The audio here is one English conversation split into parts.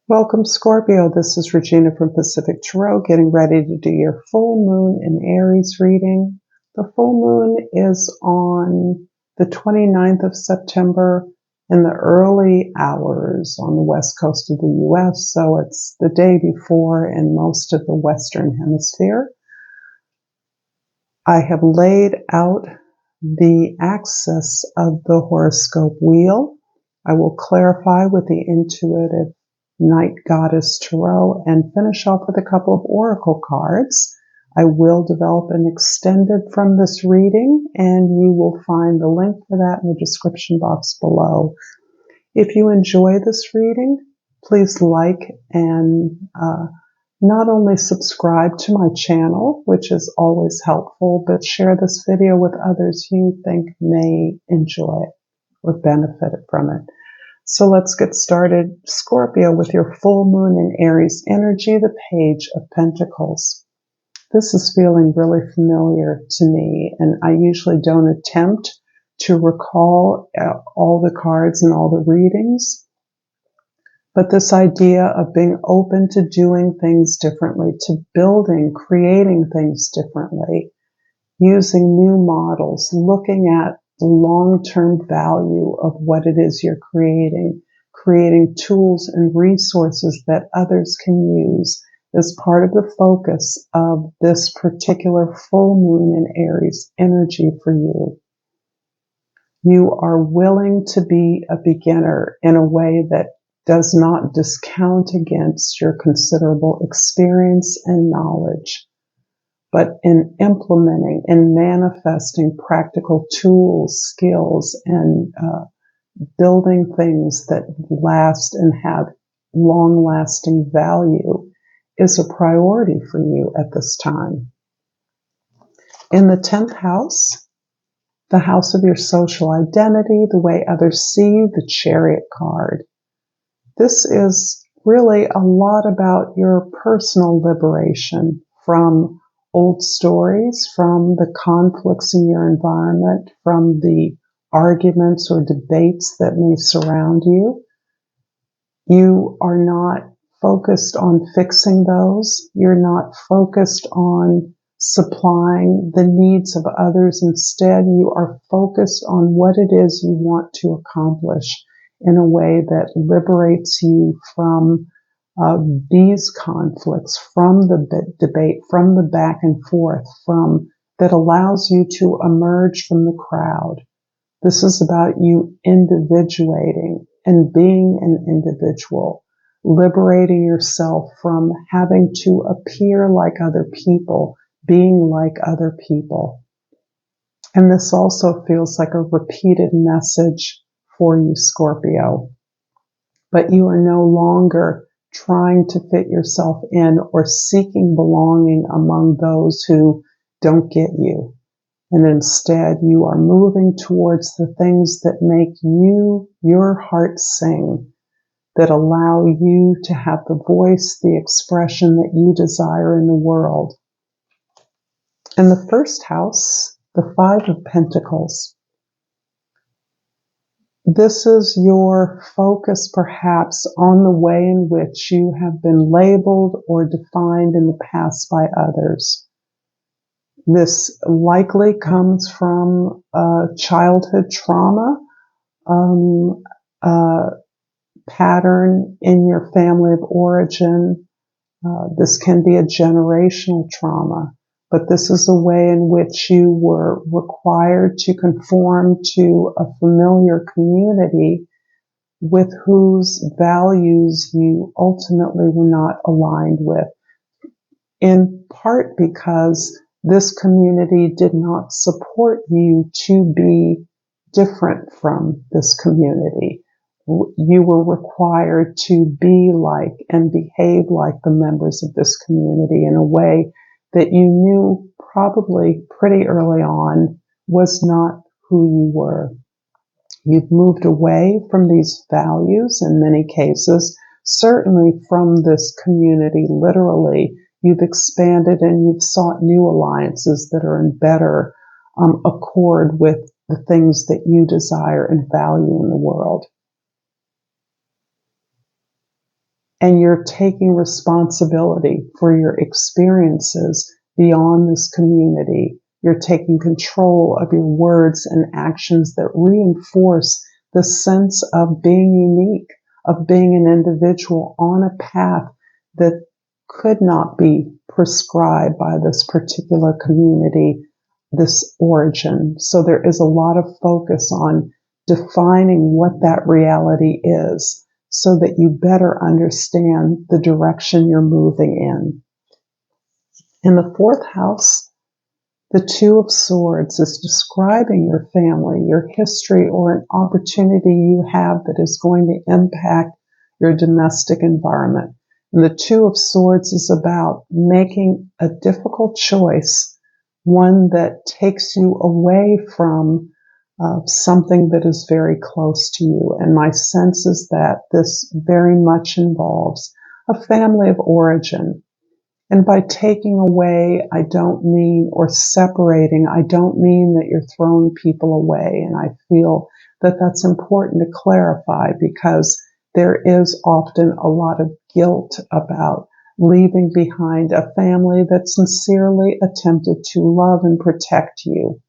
Welcome, Scorpio. This is Regina from Pacific Tarot, getting ready to do your full moon in Aries reading. The full moon is on the 29th of September in the early hours on the west coast of the U.S., so it's the day before in most of the Western Hemisphere. I have laid out the axis of the horoscope wheel. I will clarify with the intuitive Night Goddess Tarot and finish off with a couple of oracle cards. I will develop an extended from this reading, and you will find the link for that in the description box below. If you enjoy this reading, please like and not only subscribe to my channel, which is always helpful, but share this video with others you think may enjoy it or benefit from it. So let's get started. Scorpio, with your full moon in Aries energy, the Page of Pentacles. This is feeling really familiar to me, and I usually don't attempt to recall all the cards and all the readings. But this idea of being open to doing things differently, to building, creating things differently, using new models, looking at the long-term value of what it is you're creating tools and resources that others can use as part of the focus of this particular full moon in Aries energy for you. You are willing to be a beginner in a way that does not discount against your considerable experience and knowledge, but in implementing and manifesting practical tools, skills, and building things that last and have long-lasting value is a priority for you at this time. In the 10th house, the house of your social identity, the way others see you, the Chariot card. This is really a lot about your personal liberation from old stories, from the conflicts in your environment, from the arguments or debates that may surround you. You are not focused on fixing those. You're not focused on supplying the needs of others. Instead, you are focused on what it is you want to accomplish in a way that liberates you from these conflicts, from the debate, from the back and forth, that allows you to emerge from the crowd. This is about you individuating and being an individual, liberating yourself from having to appear like other people, being like other people. And this also feels like a repeated message for you, Scorpio. But you are no longer trying to fit yourself in or seeking belonging among those who don't get you. And instead, you are moving towards the things that make your heart sing, that allow you to have the voice, the expression that you desire in the world. In the first house, the Five of Pentacles. This is your focus perhaps on the way in which you have been labeled or defined in the past by others. This likely comes from childhood trauma, pattern in your family of origin. This can be a generational trauma, but this is a way in which you were required to conform to a familiar community with whose values you ultimately were not aligned with, in part because this community did not support you to be different from this community. You were required to be like and behave like the members of this community in a way that you knew probably pretty early on was not who you were. You've moved away from these values in many cases, certainly from this community, literally. You've expanded and you've sought new alliances that are in better accord with the things that you desire and value in the world. and you're taking responsibility for your experiences beyond this community. You're taking control of your words and actions that reinforce the sense of being unique, of being an individual on a path that could not be prescribed by this particular community, this origin. So there is a lot of focus on defining what that reality is so that you better understand the direction you're moving in. In the fourth house, the Two of Swords is describing your family, your history, or an opportunity you have that is going to impact your domestic environment. And the Two of Swords is about making a difficult choice, one that takes you away from something that is very close to you. And my sense is that this very much involves a family of origin. And by taking away, I don't mean, or separating, I don't mean that you're throwing people away. And I feel that that's important to clarify because there is often a lot of guilt about leaving behind a family that sincerely attempted to love and protect you.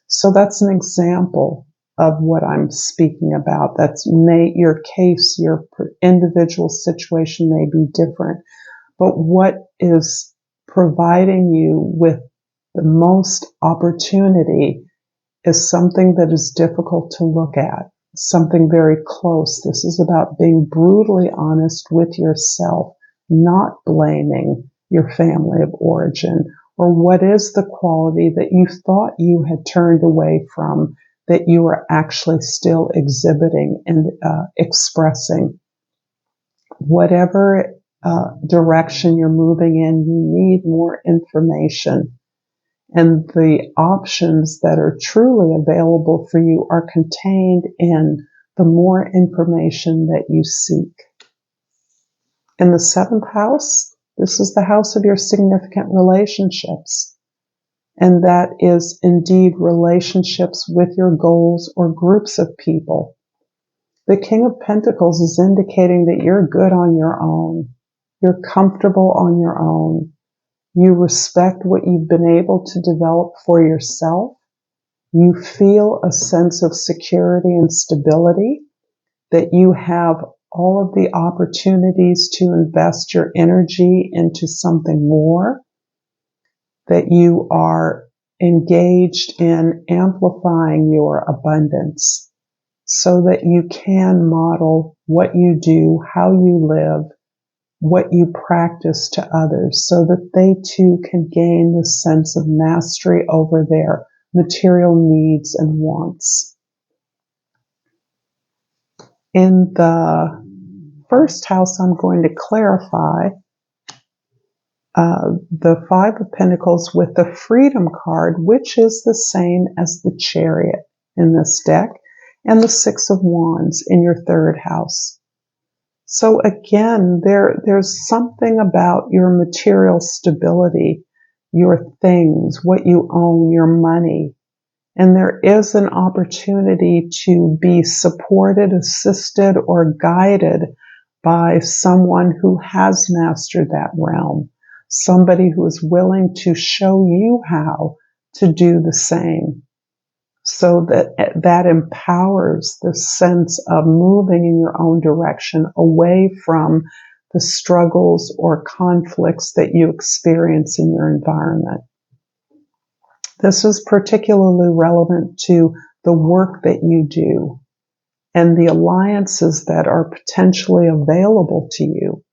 So that's an example of what I'm speaking about. Your case, your individual situation may be different. But what is providing you with the most opportunity is something that is difficult to look at, something very close. This is about being brutally honest with yourself, not blaming your family of origin, or what is the quality that you thought you had turned away from that you are actually still exhibiting and expressing. Whatever direction you're moving in, you need more information. And the options that are truly available for you are contained in the more information that you seek. In the seventh house, this is the house of your significant relationships. And that is indeed relationships with your goals or groups of people. The King of Pentacles is indicating that you're good on your own. You're comfortable on your own. You respect what you've been able to develop for yourself. You feel a sense of security and stability, that you have all of the opportunities to invest your energy into something more, that you are engaged in amplifying your abundance so that you can model what you do, how you live, what you practice to others so that they too can gain the sense of mastery over their material needs and wants. In the first house, I'm going to clarify the Five of Pentacles with the Freedom card, which is the same as the Chariot in this deck, and the Six of Wands in your third house. So again, there's something about your material stability, your things, what you own, your money. And there is an opportunity to be supported, assisted, or guided by someone who has mastered that realm. Somebody who is willing to show you how to do the same. So that empowers the sense of moving in your own direction away from the struggles or conflicts that you experience in your environment. This is particularly relevant to the work that you do and the alliances that are potentially available to you.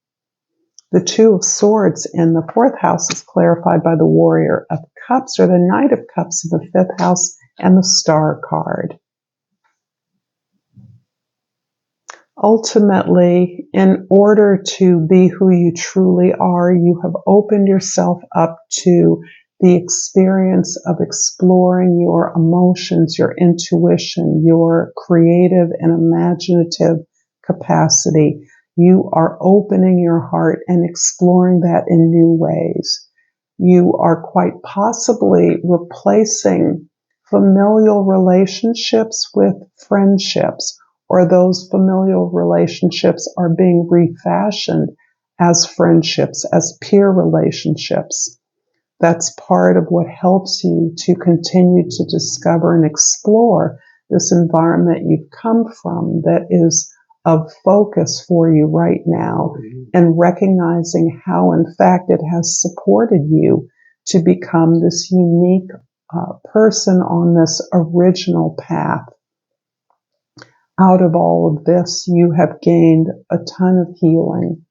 The Two of Swords in the fourth house is clarified by the Warrior of Cups, or the Knight of Cups in the fifth house, and the Star card. Ultimately, in order to be who you truly are, you have opened yourself up to the experience of exploring your emotions, your intuition, your creative and imaginative capacity. You are opening your heart and exploring that in new ways. You are quite possibly replacing familial relationships with friendships, or those familial relationships are being refashioned as friendships, as peer relationships. That's part of what helps you to continue to discover and explore this environment you've come from that is of focus for you right now, and recognizing how, in fact, it has supported you to become this unique person on this original path. Out of all of this, you have gained a ton of healing.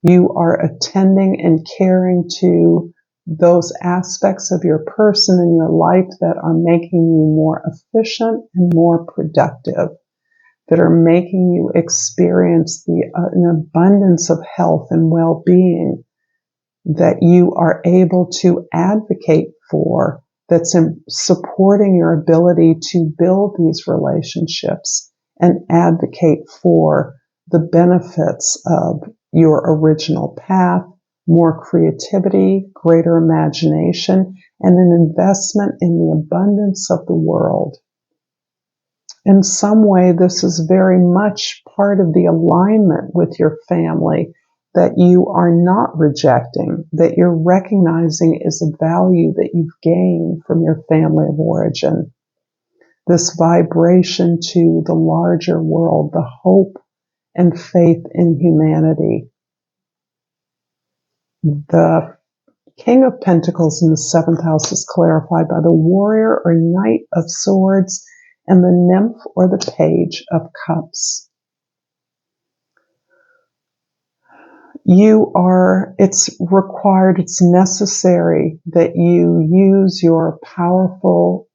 You are attending and caring to those aspects of your person and your life that are making you more efficient and more productive, that are making you experience an abundance of health and well-being that you are able to advocate for, that's supporting your ability to build these relationships and advocate for the benefits of your original path, more creativity, greater imagination, and an investment in the abundance of the world. In some way, this is very much part of the alignment with your family that you are not rejecting, that you're recognizing is a value that you've gained from your family of origin. This vibration to the larger world, the hope and faith in humanity. The King of Pentacles in the 7th house is clarified by the Warrior or Knight of Swords and the Nymph or the Page of Cups. It's required, it's necessary that you use your powerful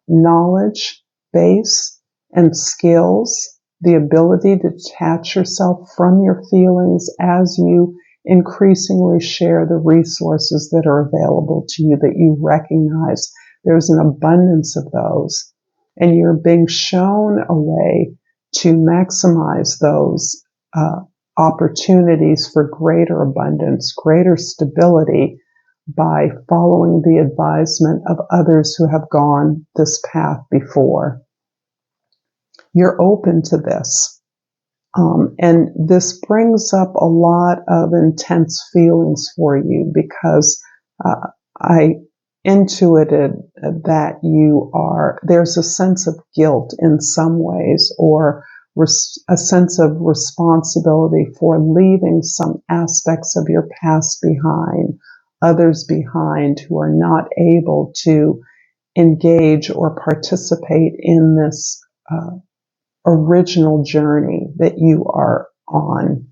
knowledge base and skills, the ability to detach yourself from your feelings as you increasingly share the resources that are available to you, that you recognize there's an abundance of those, and you're being shown a way to maximize those opportunities for greater abundance, greater stability by following the advisement of others who have gone this path before. You're open to this. And this brings up a lot of intense feelings for you because I intuited that there's a sense of guilt in some ways, or a sense of responsibility for leaving some aspects of your past behind, others behind who are not able to engage or participate in this original journey that you are on.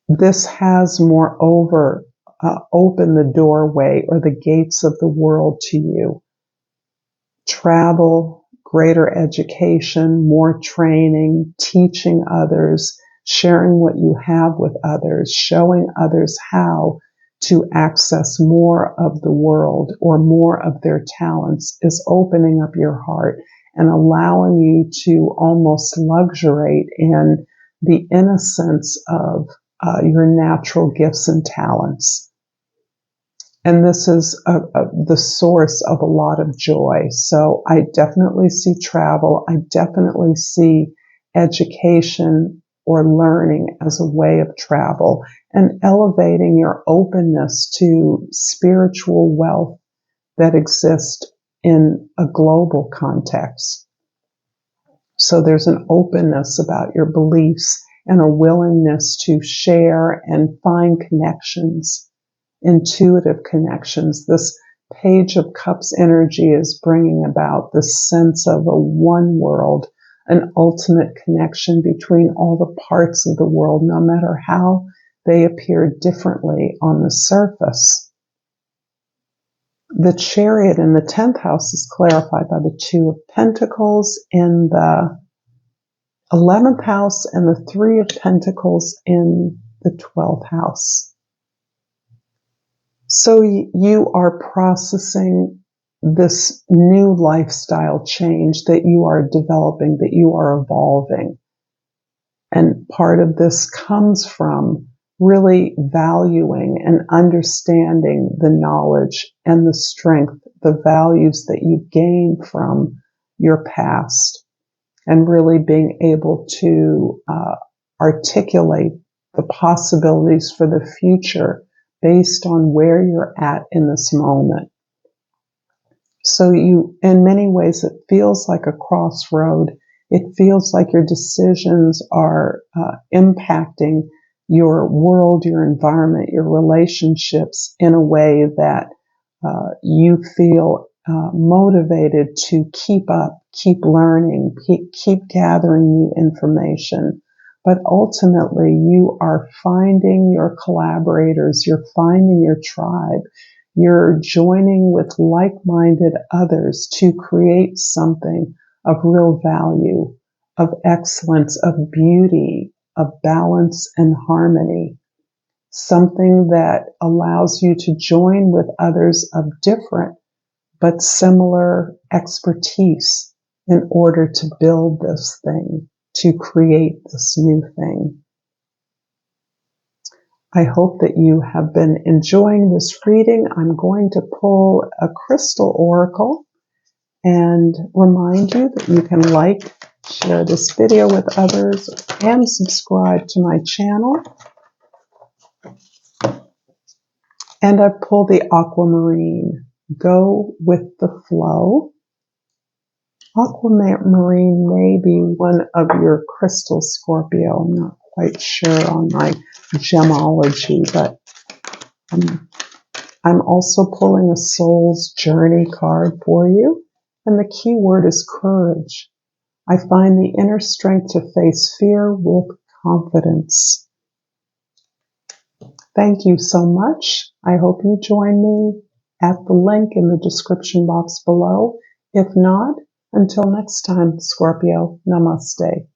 This has moreover opened the doorway or the gates of the world to you. Travel, greater education, more training, teaching others, sharing what you have with others, showing others how to access more of the world or more of their talents is opening up your heart and allowing you to almost luxuriate in the innocence of your natural gifts and talents. And this is the source of a lot of joy. So I definitely see travel. I definitely see education or learning as a way of travel and elevating your openness to spiritual wealth that exists in a global context. So there's an openness about your beliefs and a willingness to share and find connections, intuitive connections. This Page of Cups energy is bringing about this sense of a one world, an ultimate connection between all the parts of the world, no matter how they appear differently on the surface. The Chariot in the 10th house is clarified by the Two of Pentacles in the 11th house and the Three of Pentacles in the 12th house. So you are processing this new lifestyle change that you are developing, that you are evolving. And part of this comes from really valuing and understanding the knowledge and the strength, the values that you gain from your past. and really being able to articulate the possibilities for the future based on where you're at in this moment. So in many ways, it feels like a crossroad. It feels like your decisions are impacting your world, your environment, your relationships in a way that you feel motivated to keep up, keep learning, keep gathering new information. But ultimately, you are finding your collaborators, you're finding your tribe, you're joining with like-minded others to create something of real value, of excellence, of beauty, of balance and harmony. Something that allows you to join with others of different but similar expertise in order to build this thing, to create this new thing. I hope that you have been enjoying this reading. I'm going to pull a crystal oracle and remind you that you can like, share this video with others, and subscribe to my channel. And I pull the aquamarine. Go with the flow. Aquamarine may be one of your crystals, Scorpio. I'm not quite sure on my gemology, but I'm also pulling a soul's journey card for you. And the key word is courage. I find the inner strength to face fear with confidence. Thank you so much. I hope you join me at the link in the description box below. If not, until next time, Scorpio, namaste.